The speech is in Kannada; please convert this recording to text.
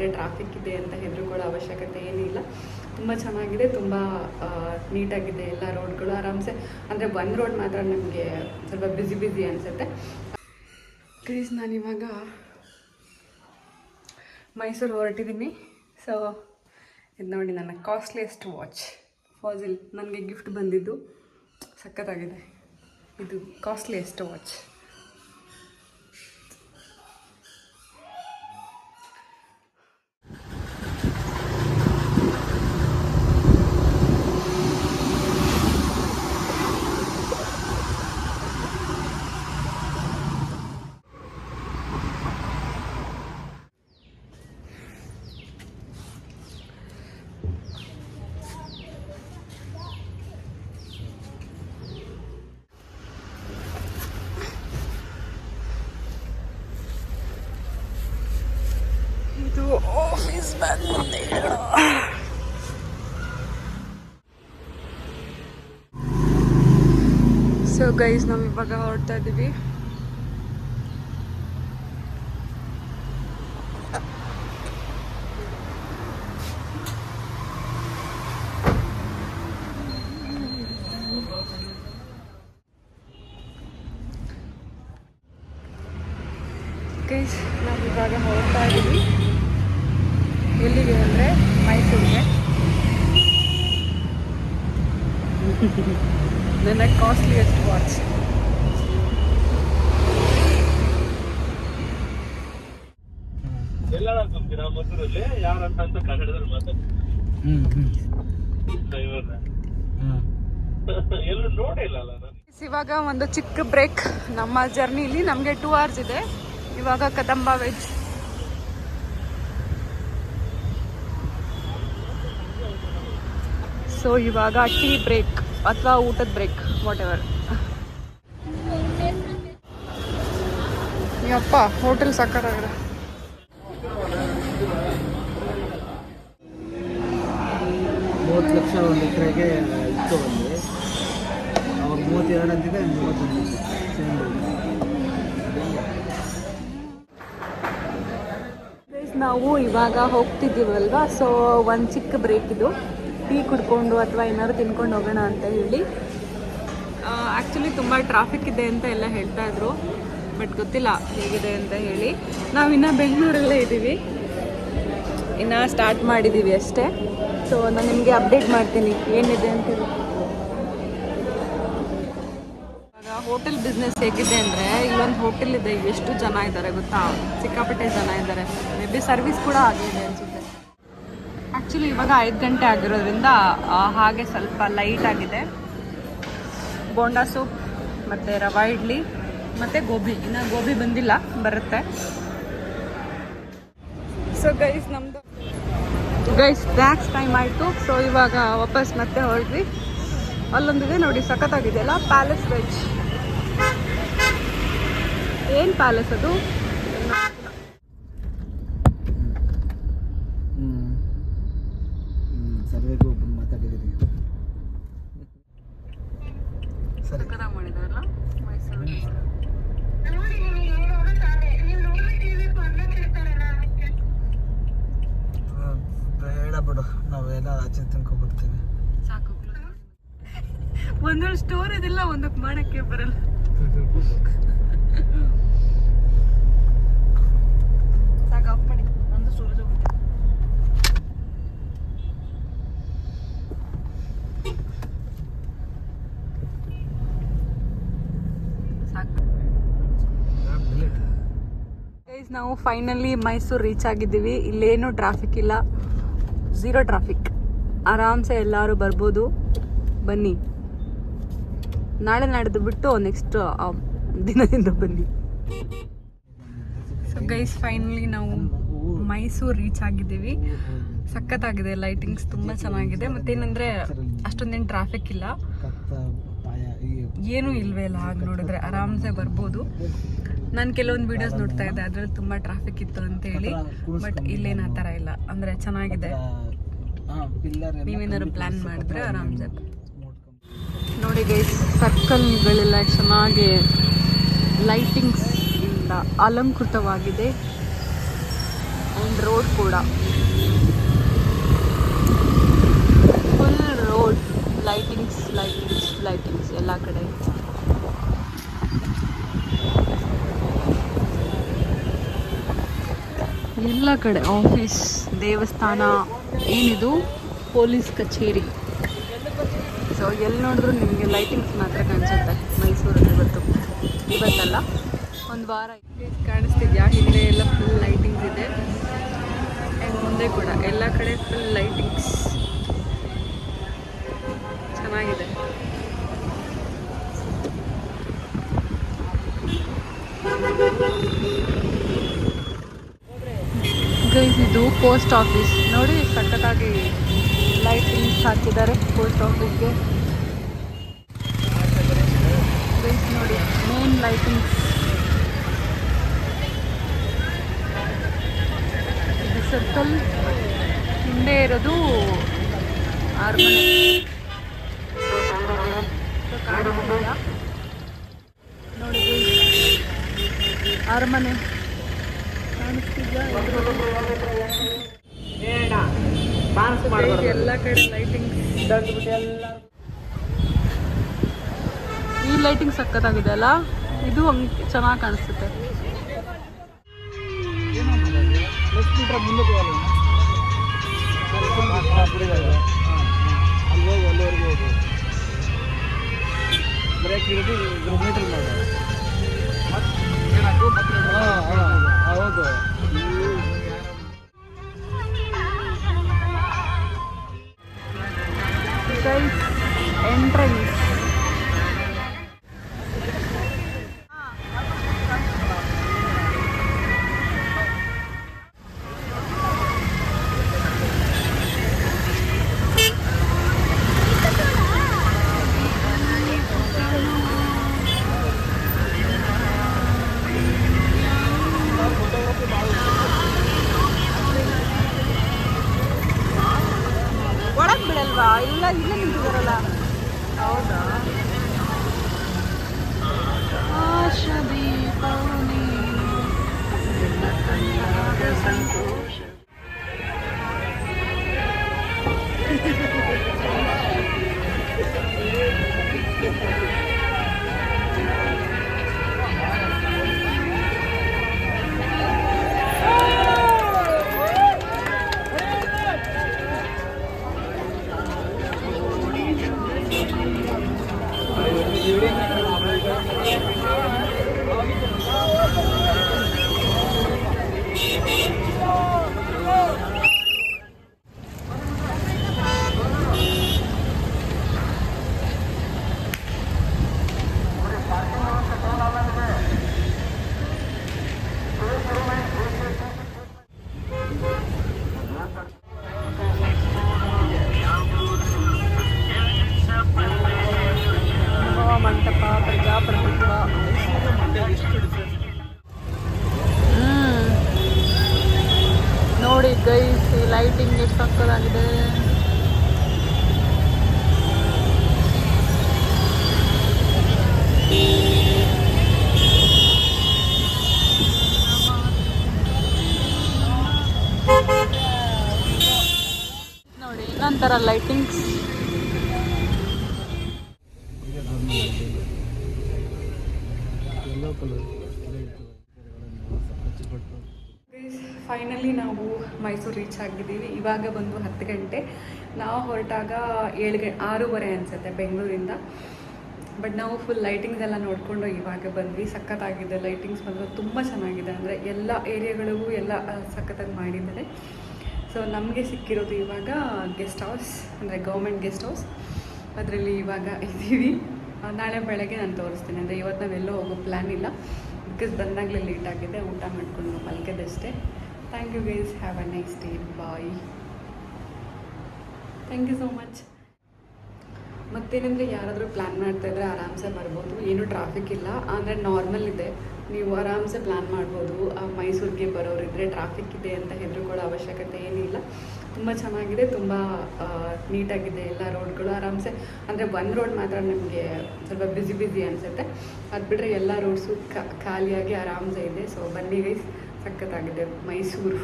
ಅಂದರೆ ಟ್ರಾಫಿಕ್ ಇದೆ ಅಂತ ಹೆದರುಕೊಳ್ಳೋ ಅವಶ್ಯಕತೆ ಏನಿಲ್ಲ. ತುಂಬ ಚೆನ್ನಾಗಿದೆ, ತುಂಬ ನೀಟಾಗಿದೆ ಎಲ್ಲ ರೋಡ್ಗಳು. ಆರಾಮ್ಸೆ ಅಂದರೆ ಒಂದು ರೋಡ್ ಮಾತ್ರ ನಮಗೆ ಸ್ವಲ್ಪ ಬ್ಯುಸಿ ಅನಿಸುತ್ತೆ. ಪ್ಲೀಸ್ ನಾನಿವಾಗ ಮೈಸೂರು ಹೊರಟಿದ್ದೀನಿ. ಸೊ ಇದು ನೋಡಿ ನನ್ನ ಕಾಸ್ಟ್ಲಿಯೆಸ್ಟ್ ವಾಚ್ ಫಾಜಿಲ್ ನನಗೆ ಗಿಫ್ಟ್ ಬಂದಿದ್ದು. ಸಖತ್ತಾಗಿದೆ, ಇದು ಕಾಸ್ಟ್ಲಿಯೆಸ್ಟ್ ವಾಚ್. ಆಫೀಸ್ ಬ್ಯಾಗ್ ಮುಂದೆ ಸೊ ಗೈಸ್ ನಾವು ಇವಾಗ ಹೊರಡ್ತಾ ಇದ್ದೀವಿ. ಗೈಸ್ ನಾವು ಇವಾಗ ಹೊರಡ್ತಾ ಇದ್ದೀವಿ. ಎಲ್ಲಿಗೆ ಅಂದರೆ ಮೈಸೂರಿಗೆ. ನನ್ನ ಕಾಸ್ಟ್ಲಿಯೆಸ್ಟ್ ವಾಚ್. ಇವಾಗ ಒಂದು ಚಿಕ್ಕ ಬ್ರೇಕ್ ನಮ್ಮ ಜರ್ನಿಲಿ. ನಮಗೆ 2 hours ಇದೆ. ಇವಾಗ ಕದಂಬ ವೆಜ್ ಸೊ ಇವಾಗ ಟೀ ಬ್ರೇಕ್ ಅಥವಾ ಊಟದ ಬ್ರೇಕ್ ವಾಟ್ ಎವರ್. ಯಪ್ಪ ಹೋಟೆಲ್ ಸಕ್ಕತ್ತಾಗಿದೆ. $30 ಲಕ್ಷ ಒಂದು ಎಕರೆಗೆ ಇತ್ತು ಬಂದು ಅವ್ರು 32 ಅಂತಿದೆ 31. ನಾವು ಇವಾಗ ಹೋಗ್ತಿದ್ದೀವಲ್ವಾ, ಸೊ ಒಂದು ಚಿಕ್ಕ ಬ್ರೇಕ್ ಇದು. ಟೀ ಕುಡ್ಕೊಂಡು ಅಥವಾ ಏನಾದ್ರು ತಿನ್ಕೊಂಡು ಹೋಗೋಣ ಅಂತ ಹೇಳಿ. ಆ್ಯಕ್ಚುಲಿ ತುಂಬ ಟ್ರಾಫಿಕ್ ಇದೆ ಅಂತ ಎಲ್ಲ ಹೇಳ್ತಾ ಇದ್ರು, ಬಟ್ ಗೊತ್ತಿಲ್ಲ ಹೇಗಿದೆ ಅಂತ ಹೇಳಿ. ನಾವಿನ್ನು ಬೆಂಗಳೂರಲ್ಲೇ ಇದ್ದೀವಿ, ಇನ್ನು ಸ್ಟಾರ್ಟ್ ಮಾಡಿದ್ದೀವಿ ಅಷ್ಟೇ. ಸೊ ನಾನು ನಿಮಗೆ ಅಪ್ಡೇಟ್ ಮಾಡ್ತೀನಿ ಏನಿದೆ ಅಂತೇಳಿ. ಇವಾಗ ಹೋಟೆಲ್ ಬಿಸ್ನೆಸ್ ಹೇಗಿದೆ ಅಂದರೆ, ಇಲ್ಲೊಂದು ಹೋಟೆಲ್ ಇದೆ, ಎಷ್ಟು ಜನ ಇದ್ದಾರೆ ಗೊತ್ತಾ, ಸಿಕ್ಕಾಪಟ್ಟೆ ಜನ ಇದ್ದಾರೆ. ಮೇ ಬಿ ಸರ್ವಿಸ್ ಕೂಡ ಆಗಿದೆ ಅನಿಸುತ್ತೆ. ಆ್ಯಕ್ಚುಲಿ ಇವಾಗ 5 ಗಂಟೆ ಆಗಿರೋದ್ರಿಂದ ಹಾಗೆ ಸ್ವಲ್ಪ ಲೈಟ್ ಆಗಿದೆ. ಬೋಂಡಾ ಸೂಪ್ ಮತ್ತು ರವಾ ಇಡ್ಲಿ ಮತ್ತು ಗೋಬಿ, ಇನ್ನು ಗೋಬಿ ಬಂದಿಲ್ಲ, ಬರುತ್ತೆ. ಸೊ ಗೈಸ್ ಸ್ನ್ಯಾಕ್ಸ್ ಟೈಮ್ ಆಯಿತು. ಸೊ ಇವಾಗ ವಾಪಸ್ ಮತ್ತೆ ಹೊರಡ್ವಿ. ಅಲ್ಲೊಂದಿದೆ ನೋಡಿ, ಸಖತ್ತಾಗಿದೆ ಅಲ್ಲ, ಪ್ಯಾಲೇಸ್ ವೆಜ್. ಏನು ಪ್ಯಾಲೇಸ್ ಅದು? ಸರ್ವೆಗೂ ಒಬ್ಬರು ಮಾತಾಡಿದ್ದೀರಿ. ಸಖತ್ತಾಗಿ ಮಾಡಿದಾರಲ್ಲ ಮೈಸೂರು. ಬೇಡ ಬಿಡು, ನಾವೆಲ್ಲ ಆಚೆ ತಿನ್ಕೊಬರ್ತೀವಿ. ಸಾಕು, ಒಂದೊಂದು ಸ್ಟೋರ್ ಇದಿಲ್ಲ, ಒಂದಕ್ಕೆ ಮಾಡೋಕ್ಕೆ ಬರಲ್ಲ. ಸಾಕು, ಆಫ್ ಮಾಡಿ. ಒಂದು ಸ್ಟೋರೇಜ್ ಹೋಗುತ್ತೆ. ನಾವು ಫೈನಲಿ ಮೈಸೂರು ರೀಚ್ ಆಗಿದ್ದೀವಿ. ಇಲ್ಲೇನು ಟ್ರಾಫಿಕ್ ಇಲ್ಲ, 0 ಟ್ರಾಫಿಕ್. ಆರಾಮ್ಸೆ ಎಲ್ಲರೂ ಬರ್ಬೋದು, ಬನ್ನಿ. ನಾಳೆ ನಾಡಿದ್ದು ಬಿಟ್ಟು ನೆಕ್ಸ್ಟ್ ದಿನದಿಂದ ಬನ್ನಿ. ಸೊ ಗೈಸ್ ಫೈನಲಿ ನಾವು ಮೈಸೂರು ರೀಚ್ ಆಗಿದ್ದೀವಿ. ಸಖತ್ತಾಗಿದೆ, ಲೈಟಿಂಗ್ಸ್ ತುಂಬ ಚೆನ್ನಾಗಿದೆ. ಮತ್ತೇನಂದರೆ ಅಷ್ಟೊಂದೇನು ಟ್ರಾಫಿಕ್ ಇಲ್ಲ, ಏನೂ ಇಲ್ವೇ ಇಲ್ಲ. ಹಾಗೆ ನೋಡಿದ್ರೆ ಆರಾಮ್ಸೆ ಬರ್ಬೋದು. ನಾನು ಕೆಲವೊಂದು ವೀಡಿಯೋಸ್ ನೋಡ್ತಾ ಇದ್ದೆ, ಅದರಲ್ಲಿ ತುಂಬ ಟ್ರಾಫಿಕ್ ಇತ್ತು ಅಂತೇಳಿ. ಬಟ್ ಇಲ್ಲೇನು ಆ ಥರ ಇಲ್ಲ, ಅಂದರೆ ಚೆನ್ನಾಗಿದೆ. ನೀವೇನಾದ್ರು ಪ್ಲ್ಯಾನ್ ಮಾಡಿದ್ರೆ ಆರಾಮ್ಸೆ ನೋಡಿ ಗೈಸ್. ಸರ್ಕಲ್ಗಳೆಲ್ಲ ಚೆನ್ನಾಗಿ ಲೈಟಿಂಗ್ಸ್ ಇಂದ ಅಲಂಕೃತವಾಗಿದೆ. ಆ್ಯಂಡ್ ರೋಡ್ ಕೂಡ full road lightings lightings lightings ಎಲ್ಲ ಕಡೆ. ಎಲ್ಲ ಕಡೆ ಆಫೀಸ್, ದೇವಸ್ಥಾನ, ಏನಿದು ಪೊಲೀಸ್ ಕಚೇರಿ. ಸೊ ಎಲ್ಲಿ ನೋಡಿದ್ರು ನಿಮಗೆ ಲೈಟಿಂಗ್ಸ್ ಮಾತ್ರ ಕಾಣಿಸುತ್ತೆ ಮೈಸೂರಲ್ಲಿ ಇವತ್ತಲ್ಲ ಒಂದು ವಾರ. ಕಾಣಿಸ್ತಿದ್ಯಾ ಹಿಂದೆ ಎಲ್ಲ ಫುಲ್ ಲೈಟಿಂಗ್ಸ್ ಇದೆ ಆ್ಯಂಡ್ ಮುಂದೆ ಕೂಡ ಎಲ್ಲ ಕಡೆ ಫುಲ್ ಲೈಟಿಂಗ್ಸ್ ಚೆನ್ನಾಗಿದೆ. ಗೈಸ್ ಇದು ಪೋಸ್ಟ್ ಆಫೀಸ್ ನೋಡಿ, ಸಖತ್ತಾಗಿ ಲೈಟಿಂಗ್ಸ್ ಹಾಕಿದ್ದಾರೆ ಪೋಸ್ಟ್ ಆಫೀಸ್ಗೆ. ಗೈಸ್ ನೋಡಿ ಮೇನ್ ಲೈಟಿಂಗ್ಸ್. ಇದು ಸರ್ಕಲ್, ಹಿಂದೆ ಇರೋದು ಅರಮನೆ. ನೋಡಿ ಅರಮನೆ ಕಾಣಿಸ್ತಿದ್ಯಾ? ಎಲ್ಲ ಕಡೆ ಲೈಟಿಂಗ್ಸ್. ಈ ಲೈಟಿಂಗ್ ಸಖತ್ತಾಗಿದೆ ಅಲ್ಲ, ಇದು ಹಂಗೆ ಚೆನ್ನಾಗಿ ಕಾಣಿಸುತ್ತೆ. ಹೌದು. ಎಂಟ್ರೆನ್ಸ್ ಒಳಗೆ ಬಿಡಲ್ವಾ? ಇಲ್ಲ ಇಲ್ಲೇ ನಿಂತಿದಾರಲ್ಲ. ಹೌದಾ? ಆಶಾದೀಪವನೇ ನಿನ್ನ ಕಣ್ಣಾಗ ಸಂತೋಷ. ಮಂಟಪ, ಪ್ರಜಾಪ್ರಭುತ್ವ. ನೋಡಿ ಗೈಸ್, ಈ ಲೈಟಿಂಗ್ ಎಷ್ಟು ಸಕ್ಕತ್ತಾಗಿದೆ. ನೋಡಿ ಇನ್ನೊಂಥರ ಲೈಟಿಂಗ್ಸ್. ಫೈನಲಿ ನಾವು ಮೈಸೂರು ರೀಚ್ ಆಗಿದ್ದೀವಿ. ಇವಾಗ ಬಂದು 10 ಗಂಟೆ. ನಾವು ಹೊರಟಾಗ 6:30 ಅನಿಸುತ್ತೆ ಬೆಂಗಳೂರಿಂದ. ಬಟ್ ನಾವು ಫುಲ್ ಲೈಟಿಂಗ್ಸ್ ಎಲ್ಲ ನೋಡಿಕೊಂಡು ಇವಾಗ ಬಂದ್ವಿ. ಸಖತ್ತಾಗಿದೆ ಲೈಟಿಂಗ್ಸ್ ಬಂದು, ತುಂಬ ಚೆನ್ನಾಗಿದೆ. ಅಂದರೆ ಎಲ್ಲ ಏರಿಯಾಗಳಿಗೂ ಎಲ್ಲ ಸಖತ್ತಾಗಿ ಮಾಡಿದ್ದಾರೆ. ಸೊ ನಮಗೆ ಸಿಕ್ಕಿರೋದು ಇವಾಗ ಗೆಸ್ಟ್ ಹೌಸ್, ಅಂದರೆ ಗೌರ್ಮೆಂಟ್ ಗೆಸ್ಟ್ ಹೌಸ್. ಅದರಲ್ಲಿ ಇವಾಗ ಇದ್ದೀವಿ. ನಾಳೆ ಬೆಳಗ್ಗೆ ನಾನು ತೋರಿಸ್ತೀನಿ. ಅಂದರೆ ಇವತ್ತು ನಾವೆಲ್ಲೋ ಹೋಗೋ ಪ್ಲ್ಯಾನ್ ಇಲ್ಲ, ಬಿಕಾಸ್ ಬಂದಾಗಲೇ ಲೇಟ್ ಆಗಿದೆ. ಊಟ ಮಾಡ್ಕೊಂಡು ಮಲ್ಕೋದಷ್ಟೇ. Thank you guys, have a nice day, bye. Thank you so much. ಮತ್ತೇನೆಂದರೆ ಯಾರಾದರೂ ಪ್ಲ್ಯಾನ್ ಮಾಡ್ತಾಯಿದ್ರೆ ಆರಾಮ್ಸೆ ಬರ್ಬೋದು. ಏನೂ ಟ್ರಾಫಿಕ್ ಇಲ್ಲ, ಅಂದರೆ ನಾರ್ಮಲ್ ಇದೆ. ನೀವು ಆರಾಮ್ಸೆ ಪ್ಲ್ಯಾನ್ ಮಾಡ್ಬೋದು. ಮೈಸೂರಿಗೆ ಬರೋರಿದ್ದರೆ ಟ್ರಾಫಿಕ್ ಇದೆ ಅಂತ ಹೆದರ್ಕೊಳ್ಳೋ ಅವಶ್ಯಕತೆ ಏನಿಲ್ಲ. ತುಂಬ ಚೆನ್ನಾಗಿದೆ, ತುಂಬ ನೀಟಾಗಿದೆ ಎಲ್ಲ ರೋಡ್ಗಳು. ಆರಾಮ್ಸೆ, ಅಂದರೆ ಒಂದು ರೋಡ್ ಮಾತ್ರ ನಮಗೆ ಸ್ವಲ್ಪ ಬ್ಯುಸಿ ಅನಿಸುತ್ತೆ. ಅದು ಬಿಟ್ಟರೆ ಎಲ್ಲ ರೋಡ್ಸು ಖಾಲಿಯಾಗಿ ಆರಾಮ್ಸೆ ಇದೆ. ಸೊ ಬನ್ನಿ ಗೈಸ್, ಸಖತ್ತಾಗಿದೆ ಮೈಸೂರು.